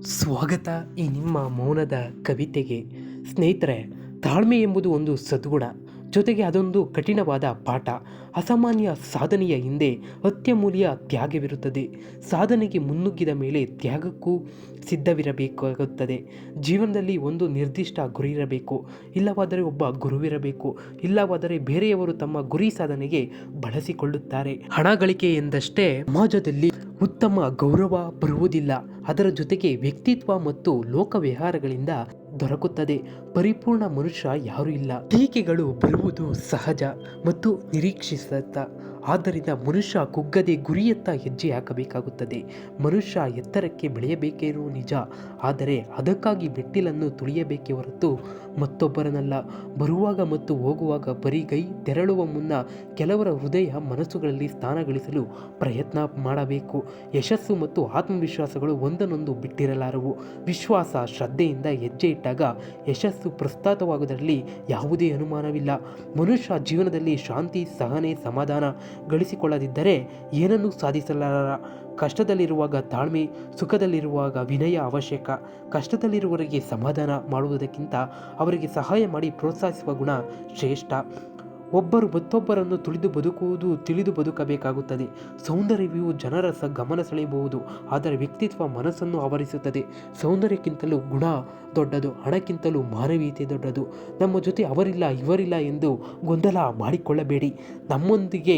ಸ್ವಾಗತ ಈ ನಿಮ್ಮ ಮೌನದ ಕವಿತೆಗೆ. ಸ್ನೇಹಿತರೆ, ತಾಳ್ಮೆ ಎಂಬುದು ಒಂದು ಸದ್ಗುಣ, ಜೊತೆಗೆ ಅದೊಂದು ಕಠಿಣವಾದ ಪಾಠ. ಅಸಾಮಾನ್ಯ ಸಾಧನೆಯ ಹಿಂದೆ ಅತ್ಯಮೂಲ್ಯ ತ್ಯಾಗವಿರುತ್ತದೆ. ಸಾಧನೆಗೆ ಮುನ್ನುಗ್ಗಿದ ಮೇಲೆ ತ್ಯಾಗಕ್ಕೂ ಸಿದ್ಧವಿರಬೇಕಾಗುತ್ತದೆ. ಜೀವನದಲ್ಲಿ ಒಂದು ನಿರ್ದಿಷ್ಟ ಗುರಿ ಇರಬೇಕು, ಇಲ್ಲವಾದರೆ ಒಬ್ಬ ಗುರುವಿರಬೇಕು, ಇಲ್ಲವಾದರೆ ಬೇರೆಯವರು ತಮ್ಮ ಗುರಿ ಸಾಧನೆಗೆ ಬಳಸಿಕೊಳ್ಳುತ್ತಾರೆ. ಹಣ ಗಳಿಕೆ ಎಂದಷ್ಟೇ ಸಮಾಜದಲ್ಲಿ ಉತ್ತಮ ಗೌರವ ಬರುವುದಿಲ್ಲ, ಅದರ ಜೊತೆಗೆ ವ್ಯಕ್ತಿತ್ವ ಮತ್ತು ಲೋಕ ವ್ಯವಹಾರಗಳಿಂದ ದೊರಕುತ್ತದೆ. ಪರಿಪೂರ್ಣ ಮನುಷ್ಯ ಯಾರೂ ಇಲ್ಲ. ಟೀಕೆಗಳು ಬರುವುದು ಸಹಜ ಮತ್ತು ನಿರೀಕ್ಷಿತ. ಆದ್ದರಿಂದ ಮನುಷ್ಯ ಕುಗ್ಗದೆ ಗುರಿಯತ್ತ ಹೆಜ್ಜೆ ಹಾಕಬೇಕಾಗುತ್ತದೆ. ಮನುಷ್ಯ ಎತ್ತರಕ್ಕೆ ಬೆಳೆಯಬೇಕೇನೋ ನಿಜ, ಆದರೆ ಅದಕ್ಕಾಗಿ ಮೆಟ್ಟಿಲನ್ನು ತುಳಿಯಬೇಕೇ ಹೊರತು ಮತ್ತೊಬ್ಬರನ್ನಲ್ಲ. ಬರುವಾಗ ಮತ್ತು ಹೋಗುವಾಗ ಬರಿಗೈ ತೆರಳುವ ಮುನ್ನ ಕೆಲವರ ಹೃದಯ ಮನಸ್ಸುಗಳಲ್ಲಿ ಸ್ಥಾನ ಗಳಿಸಲು ಪ್ರಯತ್ನ ಮಾಡಬೇಕು. ಯಶಸ್ಸು ಮತ್ತು ಆತ್ಮವಿಶ್ವಾಸಗಳು ಒಂದನ್ನೊಂದು ಬಿಟ್ಟಿರಲಾರವು. ವಿಶ್ವಾಸ, ಶ್ರದ್ಧೆಯಿಂದ ಹೆಜ್ಜೆ ಇಟ್ಟಾಗ ಯಶಸ್ಸು ಪ್ರಸ್ತುತವಾಗುವುದರಲ್ಲಿ ಯಾವುದೇ ಅನುಮಾನವಿಲ್ಲ. ಮನುಷ್ಯ ಜೀವನದಲ್ಲಿ ಶಾಂತಿ, ಸಹನೆ, ಸಮಾಧಾನ ಗಳಿಸಿಕೊಳ್ಳದಿದ್ದರೆ ಏನನ್ನೂ ಸಾಧಿಸಲಾರ. ಕಷ್ಟದಲ್ಲಿರುವಾಗ ತಾಳ್ಮೆ, ಸುಖದಲ್ಲಿರುವಾಗ ವಿನಯ ಅವಶ್ಯಕ. ಕಷ್ಟದಲ್ಲಿರುವವರಿಗೆ ಸಮಾಧಾನ ಮಾಡುವುದಕ್ಕಿಂತ ಅವರಿಗೆ ಸಹಾಯ ಮಾಡಿ ಪ್ರೋತ್ಸಾಹಿಸುವ ಗುಣ ಶ್ರೇಷ್ಠ. ಒಬ್ಬರು ಮತ್ತೊಬ್ಬರನ್ನು ತಿಳಿದು ಬದುಕಬೇಕಾಗುತ್ತದೆ. ಸೌಂದರ್ಯವು ಜನರ ಗಮನ ಸೆಳೆಯಬಹುದು, ಆದರೆ ವ್ಯಕ್ತಿತ್ವ ಮನಸ್ಸನ್ನು ಆವರಿಸುತ್ತದೆ. ಸೌಂದರ್ಯಕ್ಕಿಂತಲೂ ಗುಣ ದೊಡ್ಡದು, ಹಣಕ್ಕಿಂತಲೂ ಮಾನವೀಯತೆ ದೊಡ್ಡದು. ನಮ್ಮ ಜೊತೆ ಅವರಿಲ್ಲ ಇವರಿಲ್ಲ ಎಂದು ಗೊಂದಲ ಮಾಡಿಕೊಳ್ಳಬೇಡಿ. ನಮ್ಮೊಂದಿಗೆ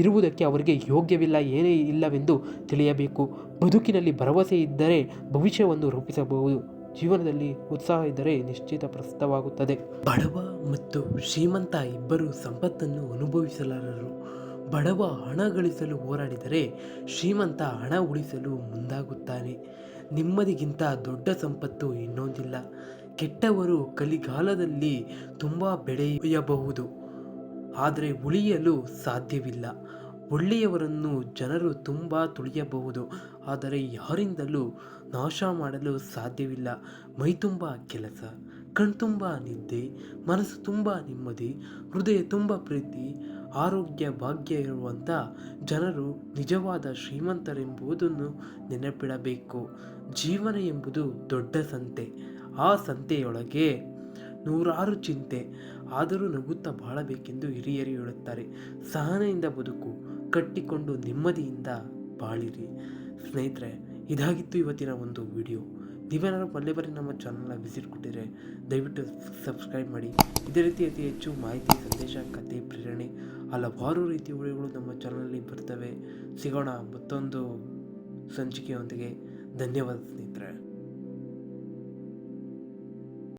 ಇರುವುದಕ್ಕೆ ಅವರಿಗೆ ಯೋಗ್ಯವಿಲ್ಲ, ಏನೇ ಇಲ್ಲವೆಂದು ತಿಳಿಯಬೇಕು. ಬದುಕಿನಲ್ಲಿ ಭರವಸೆ ಇದ್ದರೆ ಭವಿಷ್ಯವನ್ನು ರೂಪಿಸಬಹುದು. ಜೀವನದಲ್ಲಿ ಉತ್ಸಾಹ ಇದ್ದರೆ ನಿಶ್ಚಿತ ಪ್ರಸ್ತುತವಾಗುತ್ತದೆ. ಬಡವ ಮತ್ತು ಶ್ರೀಮಂತ ಇಬ್ಬರು ಸಂಪತ್ತನ್ನು ಅನುಭವಿಸಲಾರರು. ಬಡವ ಹಣ ಗಳಿಸಲು ಹೋರಾಡಿದರೆ ಶ್ರೀಮಂತ ಹಣ ಉಳಿಸಲು ಮುಂದಾಗುತ್ತಾನೆ. ನೆಮ್ಮದಿಗಿಂತ ದೊಡ್ಡ ಸಂಪತ್ತು ಇನ್ನೊಂದಿಲ್ಲ. ಕೆಟ್ಟವರು ಕಲಿಗಾಲದಲ್ಲಿ ತುಂಬ ಬೆಳೆಯಬಹುದು, ಆದರೆ ಉಳಿಯಲು ಸಾಧ್ಯವಿಲ್ಲ. ಒಳ್ಳೆಯವರನ್ನು ಜನರು ತುಂಬ ತುಳಿಯಬಹುದು, ಆದರೆ ಯಾರಿಂದಲೂ ನಾಶ ಮಾಡಲು ಸಾಧ್ಯವಿಲ್ಲ. ಮೈತುಂಬ ಕೆಲಸ, ಕಣ್ತುಂಬ ನಿದ್ದೆ, ಮನಸ್ಸು ತುಂಬ ನೆಮ್ಮದಿ, ಹೃದಯ ತುಂಬ ಪ್ರೀತಿ, ಆರೋಗ್ಯ, ಭಾಗ್ಯ ಇರುವಂಥ ಜನರು ನಿಜವಾದ ಶ್ರೀಮಂತರೆಂಬುದನ್ನು ನೆನಪಿಡಬೇಕು. ಜೀವನ ಎಂಬುದು ದೊಡ್ಡ ಸಂತೆ, ಆ ಸಂತೆಯೊಳಗೆ ನೂರಾರು ಚಿಂತೆ, ಆದರೂ ನಗುತ್ತಾ ಬಾಳಬೇಕೆಂದು ಹಿರಿಯರು ಹೇಳುತ್ತಾರೆ. ಸಹನೆಯಿಂದ ಬದುಕು ಕಟ್ಟಿಕೊಂಡು ನೆಮ್ಮದಿಯಿಂದ ಬಾಳಿರಿ. ಸ್ನೇಹಿತರೆ, ಇದಾಗಿತ್ತು ಇವತ್ತಿನ ಒಂದು ವಿಡಿಯೋ. ನೀವೇನಾದ್ರು ಪಲ್ಲೆ ನಮ್ಮ ಚಾನಲ್ನ ವಿಸಿಟ್ ಕೊಟ್ಟಿದ್ರೆ ದಯವಿಟ್ಟು ಸಬ್ಸ್ಕ್ರೈಬ್ ಮಾಡಿ. ಇದೇ ರೀತಿ ಅತಿ ಹೆಚ್ಚು ಮಾಹಿತಿ, ಸಂದೇಶ, ಕಥೆ, ಪ್ರೇರಣೆ ಹಲವಾರು ರೀತಿಯ ವಿಡಿಯೋಗಳು ನಮ್ಮ ಚಾನಲಲ್ಲಿ ಬರ್ತವೆ. ಸಿಗೋಣ ಮತ್ತೊಂದು ಸಂಚಿಕೆಯೊಂದಿಗೆ. ಧನ್ಯವಾದ ಸ್ನೇಹಿತರೆ.